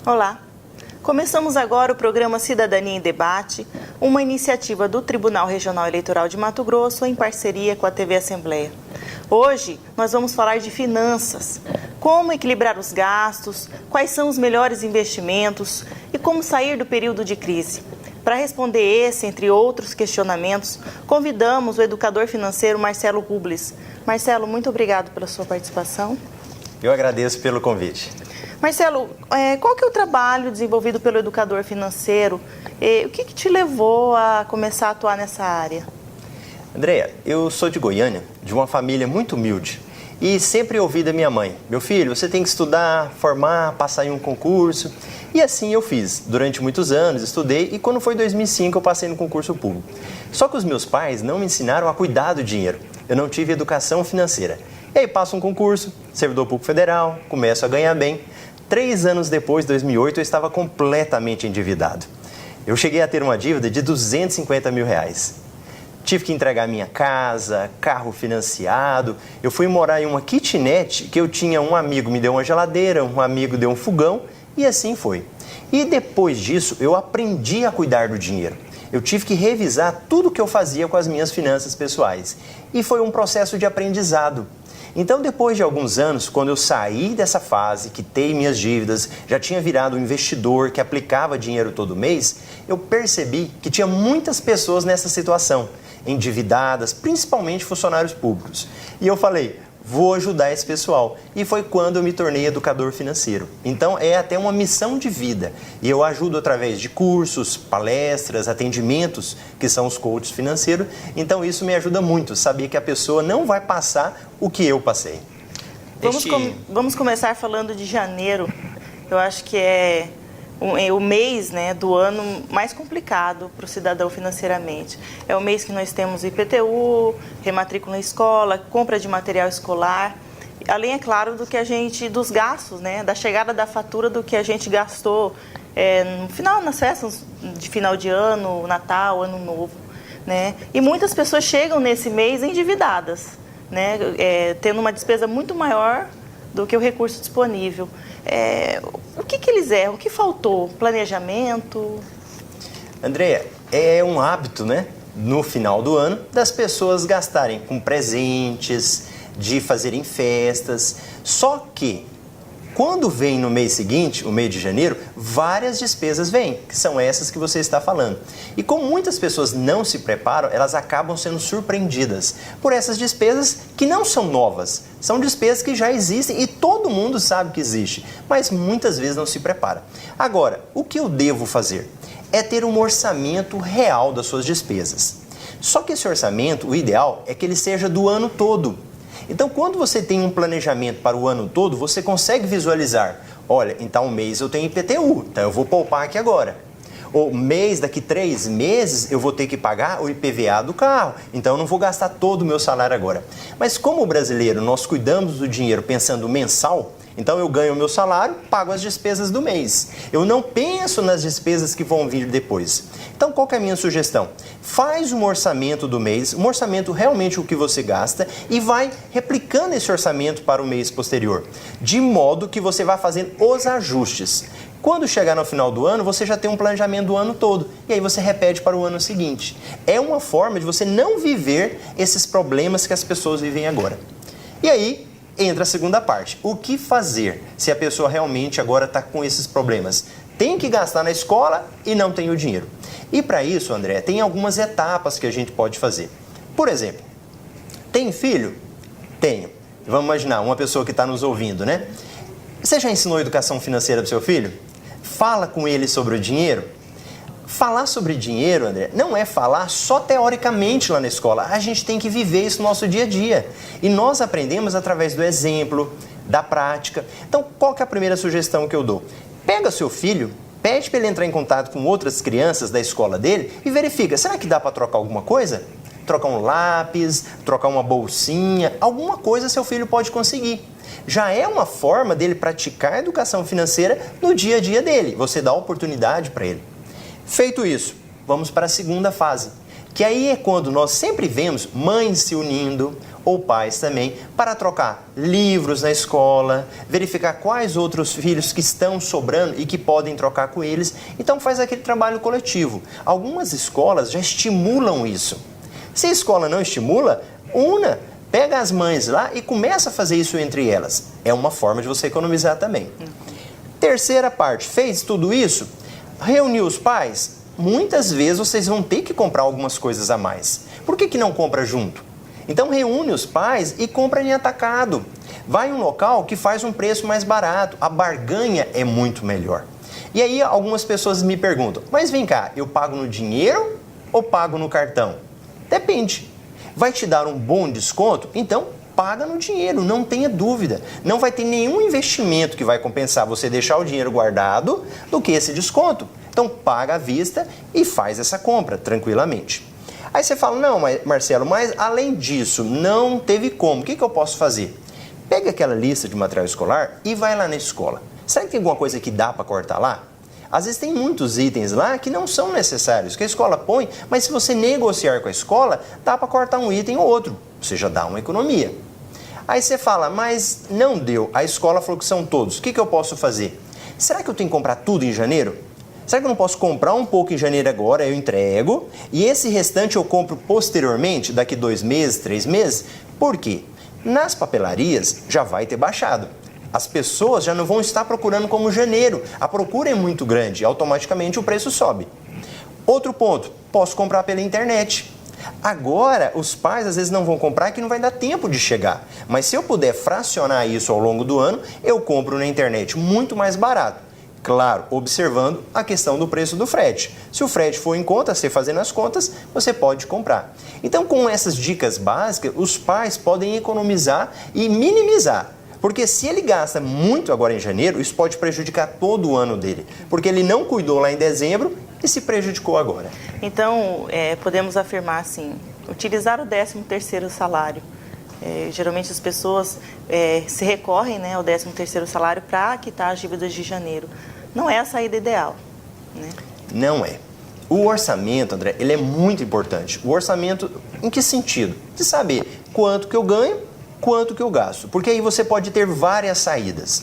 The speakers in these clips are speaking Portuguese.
Olá! Começamos agora o programa Cidadania em Debate, uma iniciativa do Tribunal Regional Eleitoral de Mato Grosso em parceria com a TV Assembleia. Hoje nós vamos falar de finanças, como equilibrar os gastos, quais são os melhores investimentos e como sair do período de crise. Para responder esse, entre outros questionamentos, convidamos o educador financeiro Marcelo Rubles. Marcelo, muito obrigado pela sua participação. Eu agradeço pelo convite. Marcelo, qual que é o trabalho desenvolvido pelo educador financeiro? O que te levou a começar a atuar nessa área? Andréia, eu sou de Goiânia, de uma família muito humilde. E sempre ouvi da minha mãe: meu filho, você tem que estudar, formar, passar em um concurso. E assim eu fiz. Durante muitos anos estudei e quando foi 2005 eu passei no concurso público. Só que os meus pais não me ensinaram a cuidar do dinheiro. Eu não tive educação financeira. E aí passo um concurso, servidor público federal, começo a ganhar bem. 3 anos depois, 2008, eu estava completamente endividado. Eu cheguei a ter uma dívida de R$250 mil. Tive que entregar minha casa, carro financiado. Eu fui morar em uma kitnet que eu tinha um amigo me deu uma geladeira, um amigo deu um fogão e assim foi. E depois disso, eu aprendi a cuidar do dinheiro. Eu tive que revisar tudo que eu fazia com as minhas finanças pessoais. E foi um processo de aprendizado. Então, depois de alguns anos, quando eu saí dessa fase, quitei minhas dívidas, já tinha virado um investidor que aplicava dinheiro todo mês, eu percebi que tinha muitas pessoas nessa situação, endividadas, principalmente funcionários públicos. E eu falei: vou ajudar esse pessoal. E foi quando eu me tornei educador financeiro. Então, é até uma missão de vida. E eu ajudo através de cursos, palestras, atendimentos, que são os coaches financeiros. Então, isso me ajuda muito, saber que a pessoa não vai passar o que eu passei. Vamos começar falando de janeiro. Eu acho que é o mês, né, do ano mais complicado para o cidadão financeiramente. É o mês que nós temos IPTU, rematrícula na escola, compra de material escolar, além, é claro, dos gastos, né, da chegada da fatura do que a gente gastou no final, nas festas de final de ano, Natal, Ano Novo, né? E muitas pessoas chegam nesse mês endividadas, né, tendo uma despesa muito maior do que o recurso disponível. O que eles erram? O que faltou? Planejamento? Andréia, é um hábito, né, no final do ano, das pessoas gastarem com presentes, de fazerem festas. Só que, quando vem no mês seguinte, o mês de janeiro, várias despesas vêm, que são essas que você está falando. E como muitas pessoas não se preparam, elas acabam sendo surpreendidas por essas despesas que não são novas. São despesas que já existem e todo mundo sabe que existe, mas muitas vezes não se prepara. Agora, o que eu devo fazer? É ter um orçamento real das suas despesas. Só que esse orçamento, o ideal é que ele seja do ano todo. Então, quando você tem um planejamento para o ano todo, você consegue visualizar: olha, em tal mês eu tenho IPTU, então eu vou poupar aqui agora. Ou daqui 3 meses eu vou ter que pagar o IPVA do carro, então eu não vou gastar todo o meu salário agora. Mas como brasileiro, nós cuidamos do dinheiro pensando mensal, então eu ganho o meu salário, pago as despesas do mês. Eu não penso nas despesas que vão vir depois. Então, qual que é a minha sugestão? Faz um orçamento do mês, um orçamento realmente o que você gasta e vai replicando esse orçamento para o mês posterior, de modo que você vai fazendo os ajustes. Quando chegar no final do ano, você já tem um planejamento do ano todo e aí você repete para o ano seguinte. É uma forma de você não viver esses problemas que as pessoas vivem agora. E aí entra a segunda parte. O que fazer se a pessoa realmente agora está com esses problemas? Tem que gastar na escola e não tem o dinheiro. E para isso, André, tem algumas etapas que a gente pode fazer. Por exemplo, tem filho? Tenho. Vamos imaginar, uma pessoa que está nos ouvindo, né? Você já ensinou educação financeira para o seu filho? Fala com ele sobre o dinheiro? Falar sobre dinheiro, André, não é falar só teoricamente lá na escola. A gente tem que viver isso no nosso dia a dia. E nós aprendemos através do exemplo, da prática. Então, qual que é a primeira sugestão que eu dou? Pega seu filho, pede para ele entrar em contato com outras crianças da escola dele e verifica: será que dá para trocar alguma coisa? Trocar um lápis, trocar uma bolsinha, alguma coisa seu filho pode conseguir. Já é uma forma dele praticar a educação financeira no dia a dia dele. Você dá oportunidade para ele. Feito isso, vamos para a segunda fase, Que aí é quando nós sempre vemos mães se unindo, ou pais também, para trocar livros na escola, verificar quais outros filhos que estão sobrando e que podem trocar com eles. Então faz aquele trabalho coletivo. Algumas escolas já estimulam isso. Se a escola não estimula, pega as mães lá e começa a fazer isso entre elas. É uma forma de você economizar também. Terceira parte, fez tudo isso? Reuniu os pais? Muitas vezes vocês vão ter que comprar algumas coisas a mais. Por que não compra junto? Então reúne os pais e compra em atacado. Vai em um local que faz um preço mais barato. A barganha é muito melhor. E aí algumas pessoas me perguntam, mas vem cá, eu pago no dinheiro ou pago no cartão? Depende. Vai te dar um bom desconto? Então paga no dinheiro, não tenha dúvida. Não vai ter nenhum investimento que vai compensar você deixar o dinheiro guardado do que esse desconto. Então paga à vista e faz essa compra tranquilamente. Aí você fala, não, Marcelo, mas além disso, não teve como. O que eu posso fazer? Pega aquela lista de material escolar e vai lá na escola. Será que tem alguma coisa que dá para cortar lá? Às vezes tem muitos itens lá que não são necessários, que a escola põe, mas se você negociar com a escola, dá para cortar um item ou outro. Você já dá uma economia. Aí você fala, mas não deu, a escola falou que são todos, o que eu posso fazer? Será que eu tenho que comprar tudo em janeiro? Será que eu não posso comprar um pouco em janeiro agora, eu entrego, e esse restante eu compro posteriormente, daqui 2 meses, 3 meses? Por quê? Nas papelarias já vai ter baixado. As pessoas já não vão estar procurando como janeiro. A procura é muito grande, automaticamente o preço sobe. Outro ponto, posso comprar pela internet. Agora, os pais às vezes não vão comprar que não vai dar tempo de chegar. Mas se eu puder fracionar isso ao longo do ano, eu compro na internet muito mais barato. Claro, observando a questão do preço do frete. Se o frete for em conta, você fazendo as contas, você pode comprar. Então, com essas dicas básicas, os pais podem economizar e minimizar. Porque se ele gasta muito agora em janeiro, isso pode prejudicar todo o ano dele. Porque ele não cuidou lá em dezembro e se prejudicou agora. Então, podemos afirmar assim, utilizar o 13º salário. Geralmente as pessoas se recorrem, né, ao 13º salário para quitar as dívidas de janeiro. Não é a saída ideal, né? Não é. O orçamento, André, ele é muito importante. O orçamento, em que sentido? De saber quanto que eu ganho, quanto que eu gasto. Porque aí você pode ter várias saídas.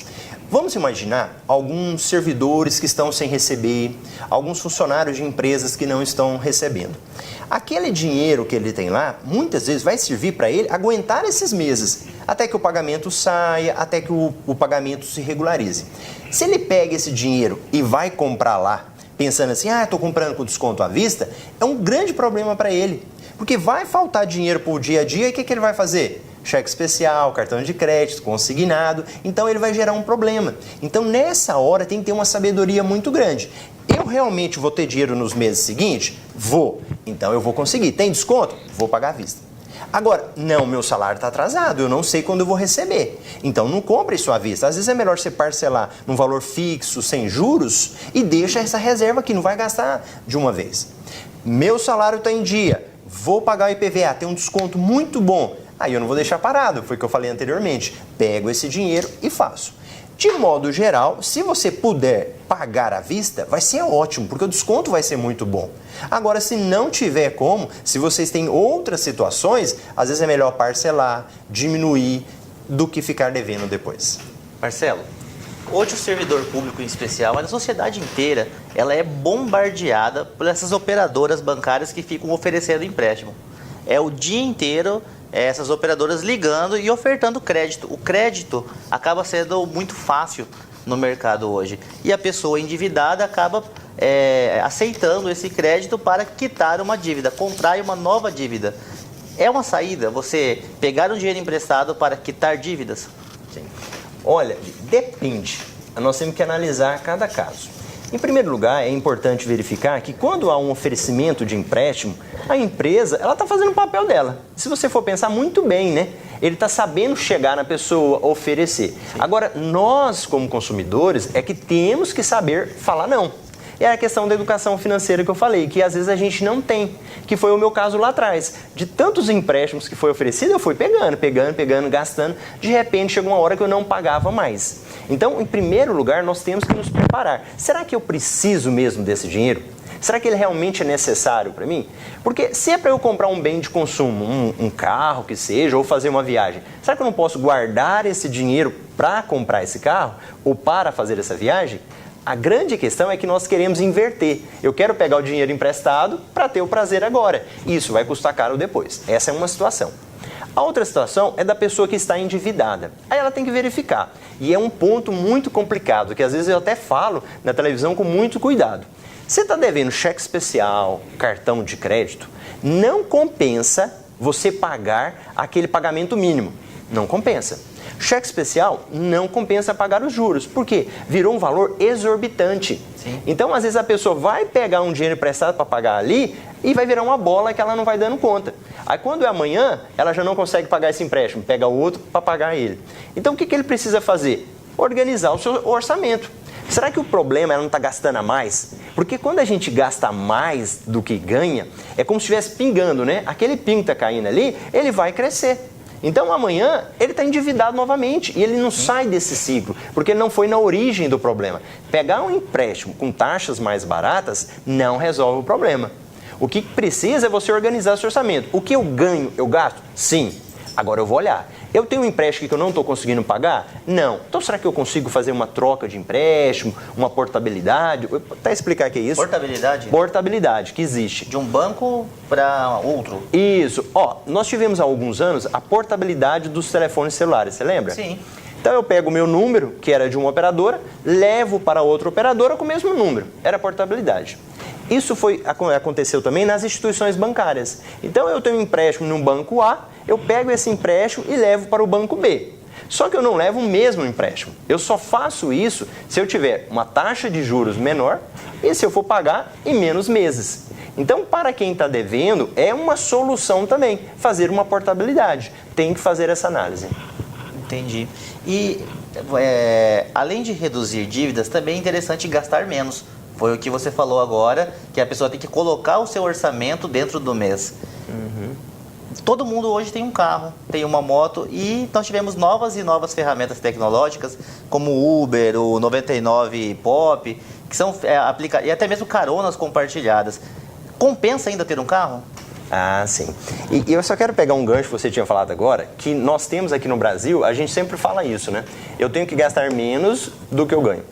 Vamos imaginar alguns servidores que estão sem receber, alguns funcionários de empresas que não estão recebendo. Aquele dinheiro que ele tem lá, muitas vezes vai servir para ele aguentar esses meses, até que o pagamento saia, até que o pagamento se regularize. Se ele pega esse dinheiro e vai comprar lá, pensando assim, estou comprando com desconto à vista, é um grande problema para ele, porque vai faltar dinheiro para o dia a dia e o que ele vai fazer? Cheque especial, cartão de crédito, consignado, então ele vai gerar um problema. Então nessa hora tem que ter uma sabedoria muito grande. Eu realmente vou ter dinheiro nos meses seguintes? Vou. Então eu vou conseguir. Tem desconto? Vou pagar à vista. Agora, não, meu salário está atrasado, eu não sei quando eu vou receber. Então não compre isso à vista. Às vezes é melhor você parcelar num valor fixo, sem juros, e deixa essa reserva que não vai gastar de uma vez. Meu salário está em dia, vou pagar o IPVA, tem um desconto muito bom. Aí eu não vou deixar parado, foi o que eu falei anteriormente. Pego esse dinheiro e faço. De modo geral, se você puder pagar à vista, vai ser ótimo, porque o desconto vai ser muito bom. Agora, se não tiver como, se vocês têm outras situações, às vezes é melhor parcelar, diminuir, do que ficar devendo depois. Marcelo, hoje o servidor público em especial, mas a sociedade inteira, ela é bombardeada por essas operadoras bancárias que ficam oferecendo empréstimo. É o dia inteiro essas operadoras ligando e ofertando crédito. O crédito acaba sendo muito fácil no mercado hoje. E a pessoa endividada acaba aceitando esse crédito para quitar uma dívida, contrai uma nova dívida. É uma saída você pegar um dinheiro emprestado para quitar dívidas? Sim. Olha, depende. Nós temos que analisar cada caso. Em primeiro lugar, é importante verificar que quando há um oferecimento de empréstimo, a empresa está fazendo o papel dela. Se você for pensar muito bem, né? Ele está sabendo chegar na pessoa, oferecer. Sim. Agora, nós como consumidores é que temos que saber falar não. É a questão da educação financeira que eu falei, que às vezes a gente não tem, que foi o meu caso lá atrás. De tantos empréstimos que foi oferecido, eu fui pegando, gastando. De repente, chegou uma hora que eu não pagava mais. Então, em primeiro lugar, nós temos que nos preparar. Será que eu preciso mesmo desse dinheiro? Será que ele realmente é necessário para mim? Porque se é para eu comprar um bem de consumo, um carro que seja, ou fazer uma viagem, será que eu não posso guardar esse dinheiro para comprar esse carro ou para fazer essa viagem? A grande questão é que nós queremos inverter. Eu quero pegar o dinheiro emprestado para ter o prazer agora. Isso vai custar caro depois. Essa é uma situação. A outra situação é da pessoa que está endividada. Aí ela tem que verificar. E é um ponto muito complicado, que às vezes eu até falo na televisão com muito cuidado. Você está devendo cheque especial, cartão de crédito, não compensa você pagar aquele pagamento mínimo. Não compensa. Cheque especial não compensa pagar os juros. Por quê? Virou um valor exorbitante. Sim. Então, às vezes, a pessoa vai pegar um dinheiro emprestado para pagar ali e vai virar uma bola que ela não vai dando conta. Aí, quando é amanhã, ela já não consegue pagar esse empréstimo, pega outro para pagar ele. Então, o que ele precisa fazer? Organizar o seu orçamento. Será que o problema é ela não estar gastando a mais? Porque quando a gente gasta mais do que ganha, é como se estivesse pingando, né? Aquele pingo que está caindo ali, ele vai crescer. Então, amanhã, ele está endividado novamente e ele não sai desse ciclo, porque ele não foi na origem do problema. Pegar um empréstimo com taxas mais baratas não resolve o problema. O que precisa é você organizar seu orçamento. O que eu ganho, eu gasto? Sim. Agora eu vou olhar. Eu tenho um empréstimo que eu não estou conseguindo pagar? Não. Então será que eu consigo fazer uma troca de empréstimo, uma portabilidade? Vou até explicar o que é isso. Portabilidade? Portabilidade, que existe. De um banco para outro. Isso. Ó, nós tivemos há alguns anos a portabilidade dos telefones celulares, você lembra? Sim. Então eu pego o meu número, que era de uma operadora, levo para outra operadora com o mesmo número. Era portabilidade. Isso aconteceu também nas instituições bancárias. Então eu tenho um empréstimo no banco A, eu pego esse empréstimo e levo para o banco B. Só que eu não levo o mesmo empréstimo. Eu só faço isso se eu tiver uma taxa de juros menor e se eu for pagar em menos meses. Então, para quem está devendo, é uma solução também fazer uma portabilidade. Tem que fazer essa análise. Entendi. E além de reduzir dívidas, também é interessante gastar menos. Foi o que você falou agora, que a pessoa tem que colocar o seu orçamento dentro do mês. Uhum. Todo mundo hoje tem um carro, tem uma moto e nós tivemos novas e novas ferramentas tecnológicas, como o Uber, o 99 Pop, que são e até mesmo caronas compartilhadas. Compensa ainda ter um carro? Ah, sim. E eu só quero pegar um gancho que você tinha falado agora, que nós temos aqui no Brasil, a gente sempre fala isso, né? Eu tenho que gastar menos do que eu ganho.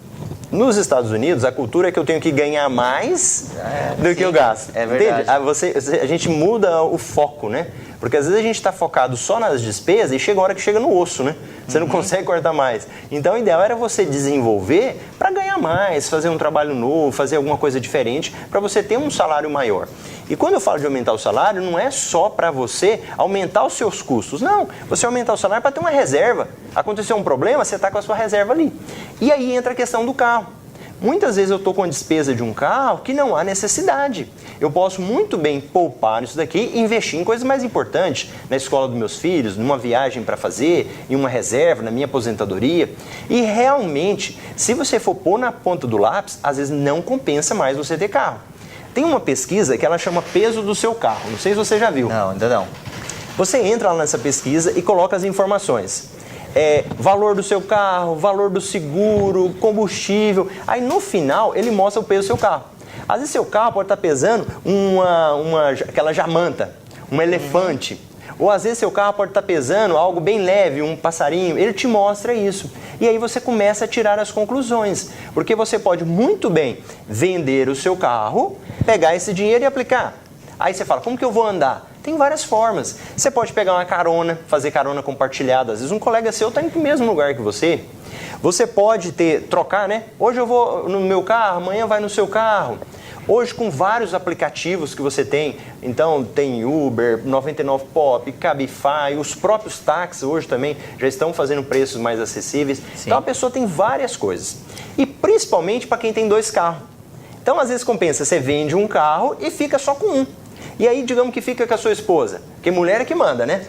Nos Estados Unidos, a cultura é que eu tenho que ganhar mais do que eu gasto. É verdade. A gente muda o foco, né? Porque às vezes a gente está focado só nas despesas e chega uma hora que chega no osso, né? Você não consegue cortar mais. Então, o ideal era você desenvolver para ganhar mais, fazer um trabalho novo, fazer alguma coisa diferente, para você ter um salário maior. E quando eu falo de aumentar o salário, não é só para você aumentar os seus custos. Não, você aumentar o salário para ter uma reserva. Aconteceu um problema, você está com a sua reserva ali. E aí entra a questão do carro. Muitas vezes eu estou com a despesa de um carro que não há necessidade. Eu posso muito bem poupar isso daqui e investir em coisas mais importantes, na escola dos meus filhos, numa viagem para fazer, em uma reserva, na minha aposentadoria. E realmente, se você for pôr na ponta do lápis, às vezes não compensa mais você ter carro. Tem uma pesquisa que ela chama peso do seu carro, não sei se você já viu. Não, ainda não. Você entra lá nessa pesquisa e coloca as informações. Valor do seu carro, valor do seguro, combustível. Aí no final ele mostra o peso do seu carro. Às vezes seu carro pode estar pesando aquela jamanta, um elefante. Ou às vezes seu carro pode estar pesando algo bem leve, um passarinho. Ele te mostra isso. E aí você começa a tirar as conclusões. Porque você pode muito bem vender o seu carro, pegar esse dinheiro e aplicar. Aí você fala, como que eu vou andar? Tem várias formas. Você pode pegar uma carona, fazer carona compartilhada. Às vezes um colega seu está no mesmo lugar que você. Você pode trocar, né? Hoje eu vou no meu carro, amanhã vai no seu carro. Hoje com vários aplicativos que você tem. Então tem Uber, 99 Pop, Cabify, os próprios táxis hoje também já estão fazendo preços mais acessíveis. Sim. Então a pessoa tem várias coisas. E principalmente para quem tem 2 carros. Então às vezes compensa, você vende um carro e fica só com um. E aí, digamos que fica com a sua esposa. Porque mulher é que manda, né?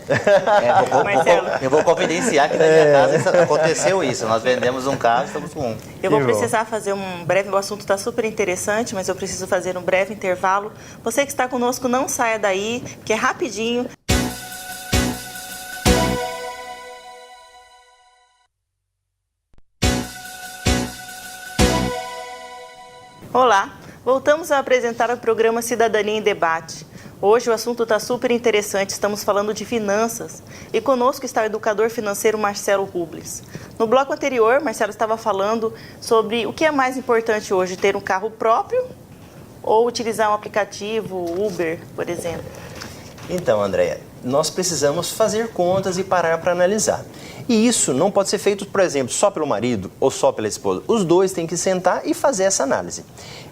Eu vou confidenciar que na minha casa aconteceu isso. Nós vendemos um carro e estamos com um. Eu vou precisar fazer um breve... O assunto está super interessante, mas eu preciso fazer um breve intervalo. Você que está conosco, não saia daí, que é rapidinho. Olá! Voltamos a apresentar o programa Cidadania em Debate. Hoje o assunto está super interessante, estamos falando de finanças. E conosco está o educador financeiro Marcelo Rubles. No bloco anterior, Marcelo estava falando sobre o que é mais importante hoje, ter um carro próprio ou utilizar um aplicativo, Uber, por exemplo. Então, Andréia, nós precisamos fazer contas e parar para analisar. E isso não pode ser feito, por exemplo, só pelo marido ou só pela esposa. Os dois têm que sentar e fazer essa análise.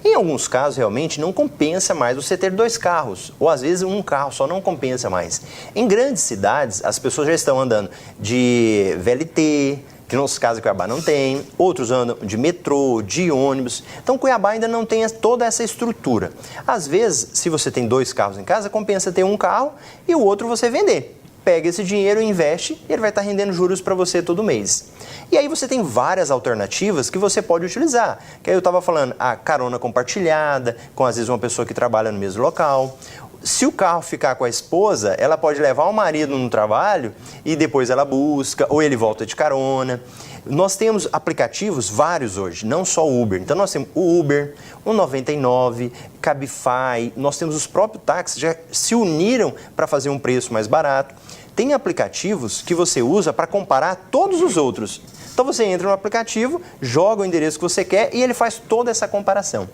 Em alguns casos, realmente, não compensa mais você ter 2 carros. Ou, às vezes, um carro só não compensa mais. Em grandes cidades, as pessoas já estão andando de VLT, que no nosso caso Cuiabá não tem, outros andam de metrô, de ônibus. Então Cuiabá ainda não tem toda essa estrutura. Às vezes, se você tem 2 carros em casa, compensa ter um carro e o outro você vender. Pega esse dinheiro, investe e ele vai estar rendendo juros para você todo mês. E aí você tem várias alternativas que você pode utilizar. Que aí eu estava falando, a carona compartilhada, com às vezes uma pessoa que trabalha no mesmo local. Se o carro ficar com a esposa, ela pode levar o marido no trabalho e depois ela busca, ou ele volta de carona. Nós temos aplicativos vários hoje, não só o Uber. Então nós temos o Uber, o 99, Cabify, nós temos os próprios táxis, já se uniram para fazer um preço mais barato. Tem aplicativos que você usa para comparar todos os outros. Então você entra no aplicativo, joga o endereço que você quer e ele faz toda essa comparação.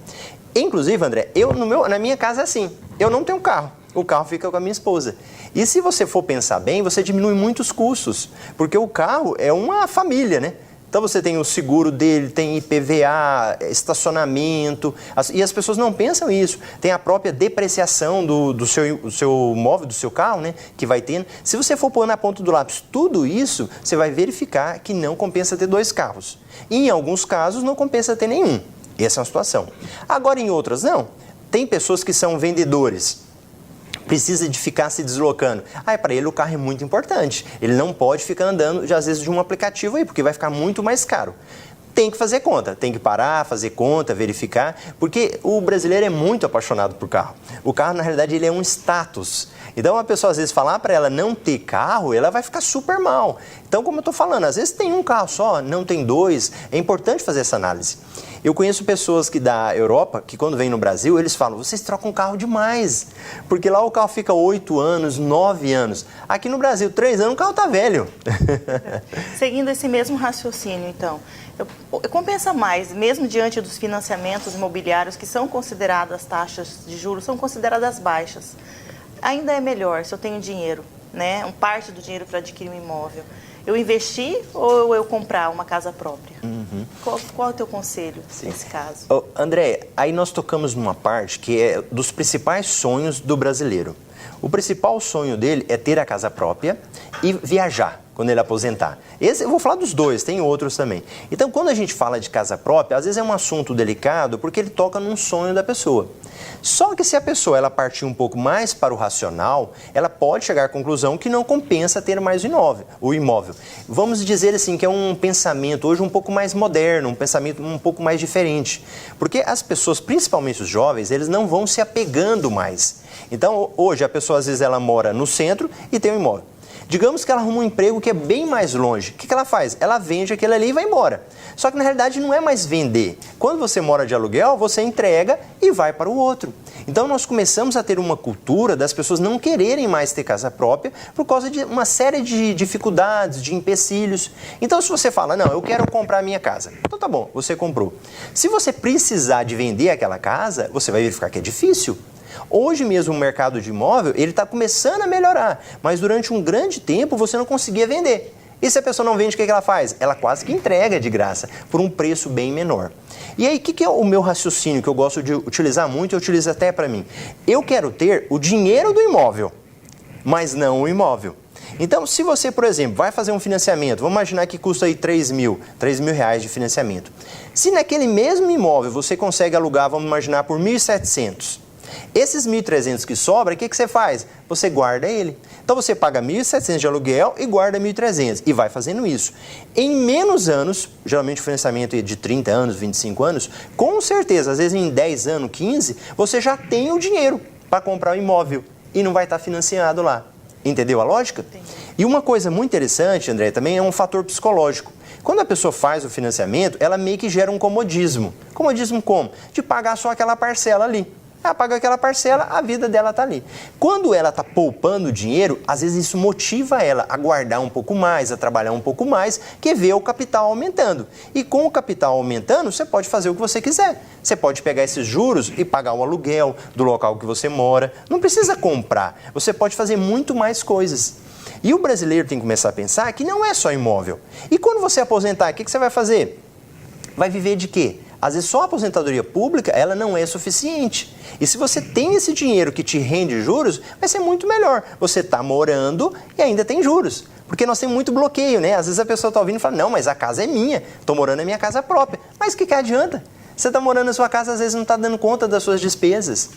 Inclusive, André, na minha casa é assim, eu não tenho carro, o carro fica com a minha esposa. E se você for pensar bem, você diminui muitos custos, porque o carro é uma família, né? Então você tem o seguro dele, tem IPVA, estacionamento, e as pessoas não pensam isso. Tem a própria depreciação do seu móvel, do seu carro, né, que vai tendo. Se você for pôr na ponta do lápis tudo isso, você vai verificar que não compensa ter 2 carros. E em alguns casos não compensa ter nenhum. Essa é uma situação. Agora em outras não. Tem pessoas que são vendedores. Precisa de ficar se deslocando. Para ele o carro é muito importante. Ele não pode ficar andando, às vezes, de um aplicativo aí, porque vai ficar muito mais caro. Tem que fazer conta, tem que parar, fazer conta, verificar, porque o brasileiro é muito apaixonado por carro. O carro, na realidade, ele é um status. Então, a pessoa, às vezes, falar para ela não ter carro, ela vai ficar super mal. Então, como eu estou falando, às vezes tem um carro só, não tem 2. É importante fazer essa análise. Eu conheço pessoas da Europa que quando vêm no Brasil, eles falam, vocês trocam carro demais, porque lá o carro fica 8 anos, 9 anos. Aqui no Brasil, 3 anos, o carro está velho. Seguindo esse mesmo raciocínio, então, compensa mais, mesmo diante dos financiamentos imobiliários que são consideradas, as taxas de juros são consideradas baixas. Ainda é melhor se eu tenho dinheiro, né, parte do dinheiro para adquirir um imóvel. Eu investir ou eu comprar uma casa própria? Uhum. Qual é o teu conselho nesse caso? André, aí nós tocamos numa parte que é dos principais sonhos do brasileiro. O principal sonho dele é ter a casa própria e viajar quando ele aposentar. Eu vou falar dos 2, tem outros também. Então, quando a gente fala de casa própria, às vezes é um assunto delicado porque ele toca num sonho da pessoa. Só que se a pessoa ela partir um pouco mais para o racional, ela pode chegar à conclusão que não compensa ter mais o imóvel. Vamos dizer assim que é um pensamento hoje um pouco mais moderno, um pensamento um pouco mais diferente. Porque as pessoas, principalmente os jovens, eles não vão se apegando mais. Então, hoje a pessoa às vezes ela mora no centro e tem um imóvel. Digamos que ela arruma um emprego que é bem mais longe. O que ela faz? Ela vende aquilo ali e vai embora. Só que na realidade não é mais vender. Quando você mora de aluguel, você entrega e vai para o outro. Então nós começamos a ter uma cultura das pessoas não quererem mais ter casa própria por causa de uma série de dificuldades, de empecilhos. Então se você fala, não, eu quero comprar a minha casa. Então tá bom, você comprou. Se você precisar de vender aquela casa, você vai verificar que é difícil. Hoje mesmo o mercado de imóvel, ele está começando a melhorar, mas durante um grande tempo você não conseguia vender. E se a pessoa não vende, o que ela faz? Ela quase que entrega de graça, por um preço bem menor. E aí, o que é o meu raciocínio que eu gosto de utilizar muito, eu utilizo até para mim? Eu quero ter o dinheiro do imóvel, mas não o imóvel. Então, se você, por exemplo, vai fazer um financiamento, vamos imaginar que custa aí R$3 mil de financiamento. Se naquele mesmo imóvel você consegue alugar, vamos imaginar, por 1.700, esses 1.300 que sobra, o que você faz? Você guarda ele. Então você paga 1.700 de aluguel e guarda 1.300 e vai fazendo isso. Em menos anos, geralmente o financiamento é de 30 anos, 25 anos, com certeza, às vezes em 10 anos, 15, você já tem o dinheiro para comprar o imóvel e não vai estar financiado lá. Entendeu a lógica? Entendi. E uma coisa muito interessante, André, também é um fator psicológico. Quando a pessoa faz o financiamento, ela meio que gera um comodismo. Comodismo como? De pagar só aquela parcela ali. Ela paga aquela parcela, a vida dela está ali. Quando ela está poupando dinheiro, às vezes isso motiva ela a guardar um pouco mais, a trabalhar um pouco mais, que vê o capital aumentando. E com o capital aumentando, você pode fazer o que você quiser. Você pode pegar esses juros e pagar o aluguel do local que você mora. Não precisa comprar. Você pode fazer muito mais coisas. E o brasileiro tem que começar a pensar que não é só imóvel. E quando você aposentar, o que você vai fazer? Vai viver de quê? Às vezes só a aposentadoria pública, ela não é suficiente. E se você tem esse dinheiro que te rende juros, vai ser muito melhor. Você está morando e ainda tem juros. Porque nós temos muito bloqueio, né? Às vezes a pessoa está ouvindo e fala, não, mas a casa é minha, estou morando na minha casa própria. Mas o que adianta? Você está morando na sua casa, às vezes não está dando conta das suas despesas.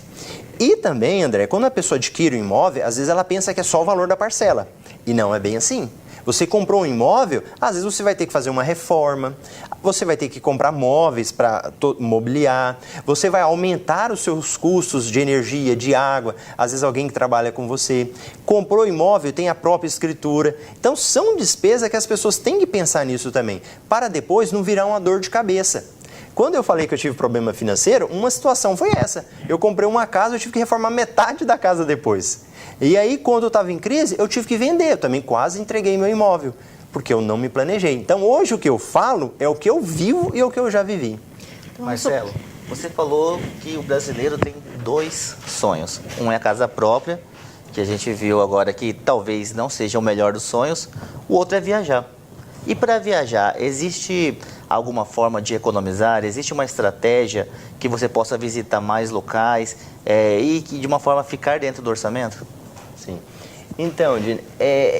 E também, André, quando a pessoa adquire um imóvel, às vezes ela pensa que é só o valor da parcela. E não é bem assim. Você comprou um imóvel, às vezes você vai ter que fazer uma reforma, você vai ter que comprar móveis para mobiliar, você vai aumentar os seus custos de energia, de água, às vezes alguém que trabalha com você. Comprou imóvel, tem a própria escritura. Então são despesas que as pessoas têm que pensar nisso também, para depois não virar uma dor de cabeça. Quando eu falei que eu tive problema financeiro, uma situação foi essa. Eu comprei uma casa, eu tive que reformar metade da casa depois. E aí, quando eu estava em crise, eu tive que vender. Eu também quase entreguei meu imóvel, porque eu não me planejei. Então, hoje o que eu falo é o que eu vivo e o que eu já vivi. Marcelo, você falou que o brasileiro tem 2 sonhos. Um é a casa própria, que a gente viu agora que talvez não seja o melhor dos sonhos. O outro é viajar. E para viajar, existe alguma forma de economizar? Existe uma estratégia que você possa visitar mais locais e que de uma forma ficar dentro do orçamento? Sim. Então, Dini,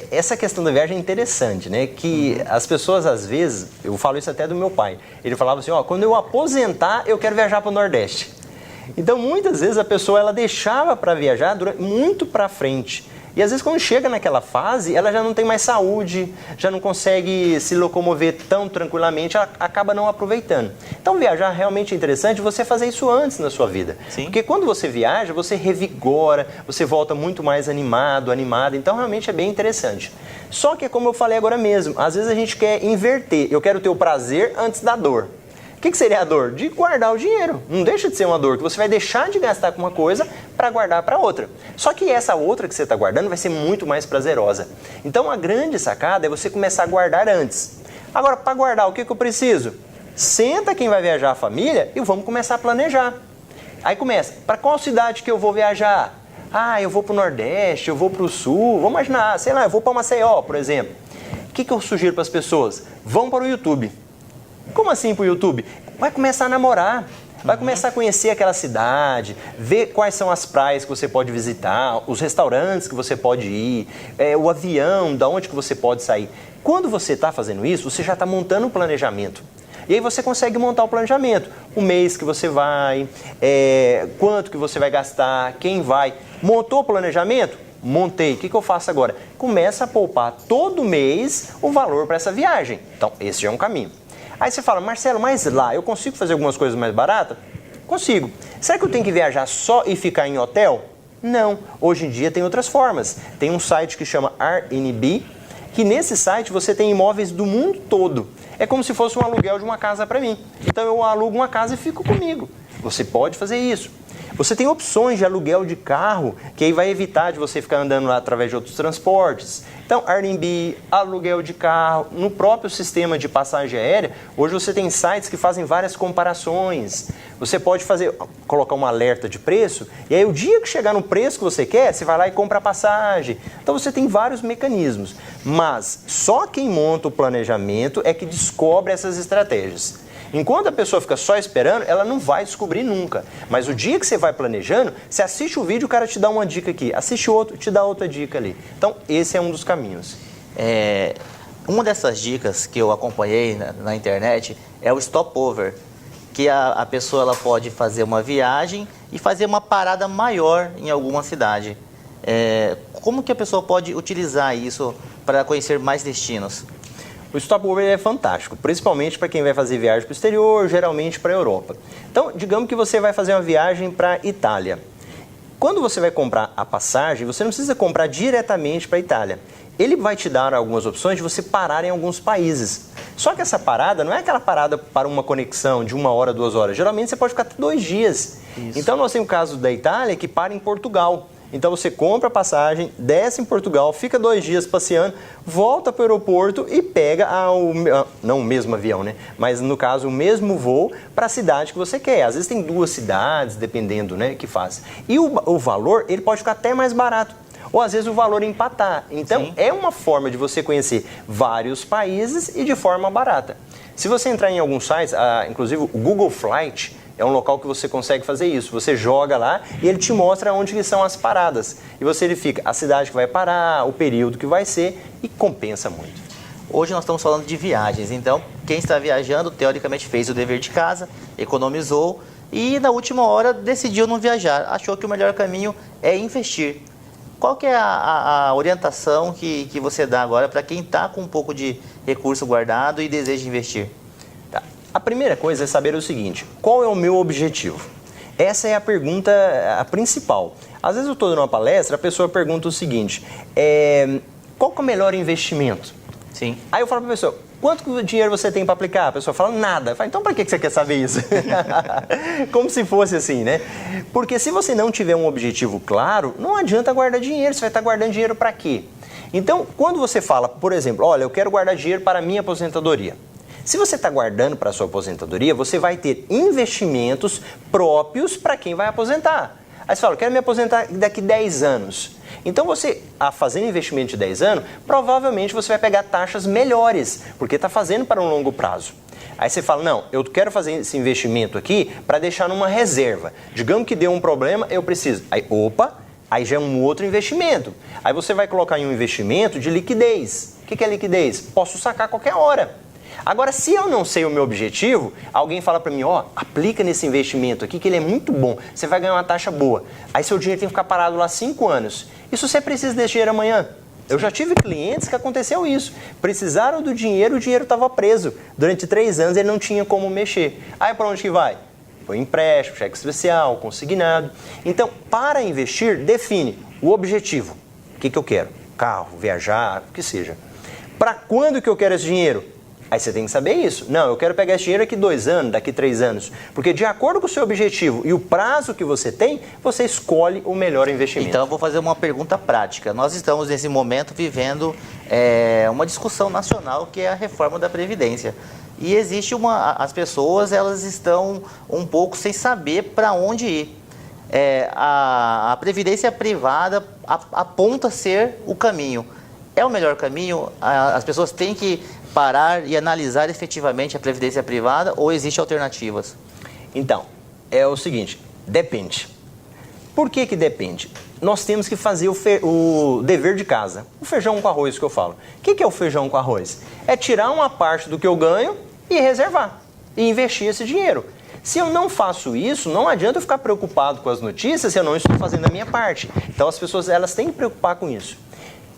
essa questão da viagem é interessante, né? Que as pessoas, às vezes, eu falo isso até do meu pai, ele falava assim, ó, quando eu aposentar, eu quero viajar para o Nordeste. Então, muitas vezes, a pessoa, ela deixava para viajar muito para frente. E às vezes quando chega naquela fase, ela já não tem mais saúde, já não consegue se locomover tão tranquilamente, ela acaba não aproveitando. Então viajar realmente é interessante você fazer isso antes na sua vida. Sim. Porque quando você viaja, você revigora, você volta muito mais animado, animada, então realmente é bem interessante. Só que é como eu falei agora mesmo, às vezes a gente quer inverter, eu quero ter o prazer antes da dor. O que seria a dor? De guardar o dinheiro. Não deixa de ser uma dor, que você vai deixar de gastar com uma coisa para guardar para outra. Só que essa outra que você está guardando vai ser muito mais prazerosa. Então a grande sacada é você começar a guardar antes. Agora, para guardar, o que eu preciso? Senta quem vai viajar a família e vamos começar a planejar. Aí começa, para qual cidade que eu vou viajar? Ah, eu vou para o Nordeste, eu vou para o Sul, vamos imaginar, sei lá, eu vou para Maceió, por exemplo. O que eu sugiro para as pessoas? Vão para o YouTube. Como assim para o YouTube? Vai começar a namorar, vai começar a conhecer aquela cidade, ver quais são as praias que você pode visitar, os restaurantes que você pode ir, o avião, da onde que você pode sair. Quando você está fazendo isso, você já está montando um planejamento. E aí você consegue montar o planejamento, o mês que você vai, quanto que você vai gastar, quem vai. Montou o planejamento? Montei. O que eu faço agora? Começa a poupar todo mês o valor para essa viagem. Então, esse já é um caminho. Aí você fala, Marcelo, mas lá eu consigo fazer algumas coisas mais baratas? Consigo. Será que eu tenho que viajar só e ficar em hotel? Não. Hoje em dia tem outras formas. Tem um site que chama Airbnb, que nesse site você tem imóveis do mundo todo. É como se fosse um aluguel de uma casa para mim. Então eu alugo uma casa e fico comigo. Você pode fazer isso. Você tem opções de aluguel de carro, que aí vai evitar de você ficar andando lá através de outros transportes. Então, Airbnb, aluguel de carro, no próprio sistema de passagem aérea, hoje você tem sites que fazem várias comparações. Você pode colocar um alerta de preço, e aí o dia que chegar no preço que você quer, você vai lá e compra a passagem. Então você tem vários mecanismos, mas só quem monta o planejamento é que descobre essas estratégias. Enquanto a pessoa fica só esperando, ela não vai descobrir nunca. Mas o dia que você vai planejando, você assiste o vídeo, o cara te dá uma dica aqui, assiste outro, te dá outra dica ali. Então, esse é um dos caminhos. Uma dessas dicas que eu acompanhei na internet é o stopover, que a pessoa ela pode fazer uma viagem e fazer uma parada maior em alguma cidade. Como que a pessoa pode utilizar isso para conhecer mais destinos? O stopover é fantástico, principalmente para quem vai fazer viagem para o exterior, geralmente para a Europa. Então, digamos que você vai fazer uma viagem para a Itália. Quando você vai comprar a passagem, você não precisa comprar diretamente para a Itália. Ele vai te dar algumas opções de você parar em alguns países. Só que essa parada não é aquela parada para uma conexão de 1 hora, 2 horas. Geralmente você pode ficar até 2 dias. Isso. Então nós temos o caso da Itália que para em Portugal. Então você compra a passagem, desce em Portugal, fica 2 dias passeando, volta para o aeroporto e pega não o mesmo avião, né? Mas no caso o mesmo voo para a cidade que você quer. Às vezes tem 2 cidades, dependendo, né, que faz. E o valor, ele pode ficar até mais barato. Ou às vezes o valor empatar. Então, sim, é uma forma de você conhecer vários países e de forma barata. Se você entrar em alguns sites, inclusive o Google Flight, é um local que você consegue fazer isso. Você joga lá e ele te mostra onde que são as paradas. E você verifica a cidade que vai parar, o período que vai ser e compensa muito. Hoje nós estamos falando de viagens, então quem está viajando, teoricamente fez o dever de casa, economizou e na última hora decidiu não viajar. Achou que o melhor caminho é investir. Qual que é a orientação que você dá agora para quem está com um pouco de recurso guardado e deseja investir? Tá. A primeira coisa é saber o seguinte: qual é o meu objetivo? Essa é a pergunta principal. Às vezes eu estou dando uma palestra, a pessoa pergunta o seguinte: qual que é o melhor investimento? Sim. Aí eu falo para a pessoa: quanto dinheiro você tem para aplicar? A pessoa fala: nada. Eu falo: então para que você quer saber isso? Como se fosse assim, né? Porque se você não tiver um objetivo claro, não adianta guardar dinheiro. Você vai estar guardando dinheiro para quê? Então, quando você fala, por exemplo, olha, eu quero guardar dinheiro para a minha aposentadoria. Se você está guardando para a sua aposentadoria, você vai ter investimentos próprios para quem vai aposentar. Aí você fala: eu quero me aposentar daqui 10 anos. Então você, fazendo investimento de 10 anos, provavelmente você vai pegar taxas melhores, porque está fazendo para um longo prazo. Aí você fala: não, eu quero fazer esse investimento aqui para deixar numa reserva. Digamos que deu um problema, eu preciso. Aí já é um outro investimento. Aí você vai colocar em um investimento de liquidez. O que é liquidez? Posso sacar a qualquer hora. Agora, se eu não sei o meu objetivo, alguém fala para mim: aplica nesse investimento aqui que ele é muito bom, você vai ganhar uma taxa boa. Aí seu dinheiro tem que ficar parado lá 5 anos. E se você precisa desse dinheiro amanhã? Eu já tive clientes que aconteceu isso. Precisaram do dinheiro, o dinheiro estava preso. Durante 3 anos ele não tinha como mexer. Aí para onde que vai? Foi empréstimo, cheque especial, consignado. Então, para investir, define o objetivo. O que eu quero? Carro, viajar, o que seja. Para quando que eu quero esse dinheiro? Aí você tem que saber isso. Não, eu quero pegar esse dinheiro daqui 2 anos, daqui 3 anos. Porque de acordo com o seu objetivo e o prazo que você tem, você escolhe o melhor investimento. Então eu vou fazer uma pergunta prática. Nós estamos nesse momento vivendo uma discussão nacional que é a reforma da Previdência. E existe as pessoas, elas estão um pouco sem saber para onde ir. A Previdência privada aponta ser o caminho. É o melhor caminho? As pessoas têm que parar e analisar efetivamente a previdência privada ou existem alternativas? Então, é o seguinte, depende. Por que depende? Nós temos que fazer o dever de casa. O feijão com arroz que eu falo. O que é o feijão com arroz? É tirar uma parte do que eu ganho e reservar. E investir esse dinheiro. Se eu não faço isso, não adianta eu ficar preocupado com as notícias se eu não estou fazendo a minha parte. Então as pessoas elas têm que preocupar com isso.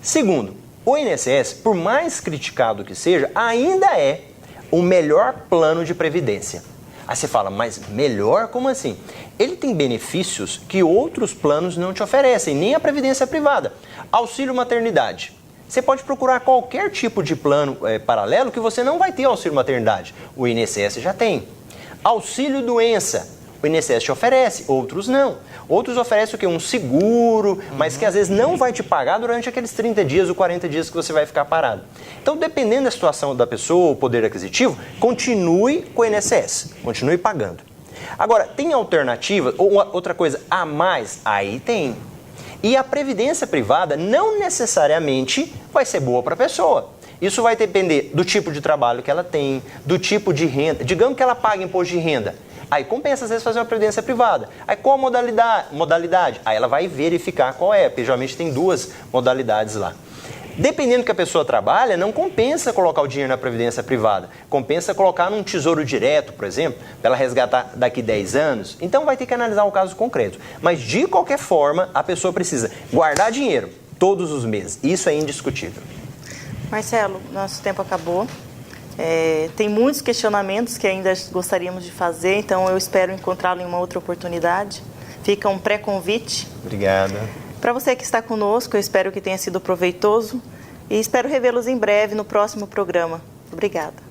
Segundo, o INSS, por mais criticado que seja, ainda é o melhor plano de previdência. Aí você fala: mas melhor? Como assim? Ele tem benefícios que outros planos não te oferecem, nem a previdência privada. Auxílio maternidade. Você pode procurar qualquer tipo de plano paralelo que você não vai ter auxílio maternidade. O INSS já tem. Auxílio doença. O INSS te oferece, outros não. Outros oferecem o quê? Um seguro, mas que às vezes não vai te pagar durante aqueles 30 dias ou 40 dias que você vai ficar parado. Então, dependendo da situação da pessoa, o poder aquisitivo, continue com o INSS, continue pagando. Agora, tem alternativa, ou outra coisa a mais? Aí tem. E a previdência privada não necessariamente vai ser boa para a pessoa. Isso vai depender do tipo de trabalho que ela tem, do tipo de renda. Digamos que ela paga imposto de renda. Aí compensa às vezes fazer uma previdência privada. Aí qual a modalidade? Aí ela vai verificar qual é, porque geralmente tem 2 modalidades lá. Dependendo do que a pessoa trabalha, não compensa colocar o dinheiro na previdência privada. Compensa colocar num tesouro direto, por exemplo, para ela resgatar daqui 10 anos. Então vai ter que analisar o caso concreto. Mas de qualquer forma, a pessoa precisa guardar dinheiro todos os meses. Isso é indiscutível. Marcelo, nosso tempo acabou. Tem muitos questionamentos que ainda gostaríamos de fazer, então eu espero encontrá-lo em uma outra oportunidade. Fica um pré-convite. Obrigado. Para você que está conosco, eu espero que tenha sido proveitoso e espero revê-los em breve no próximo programa. Obrigada.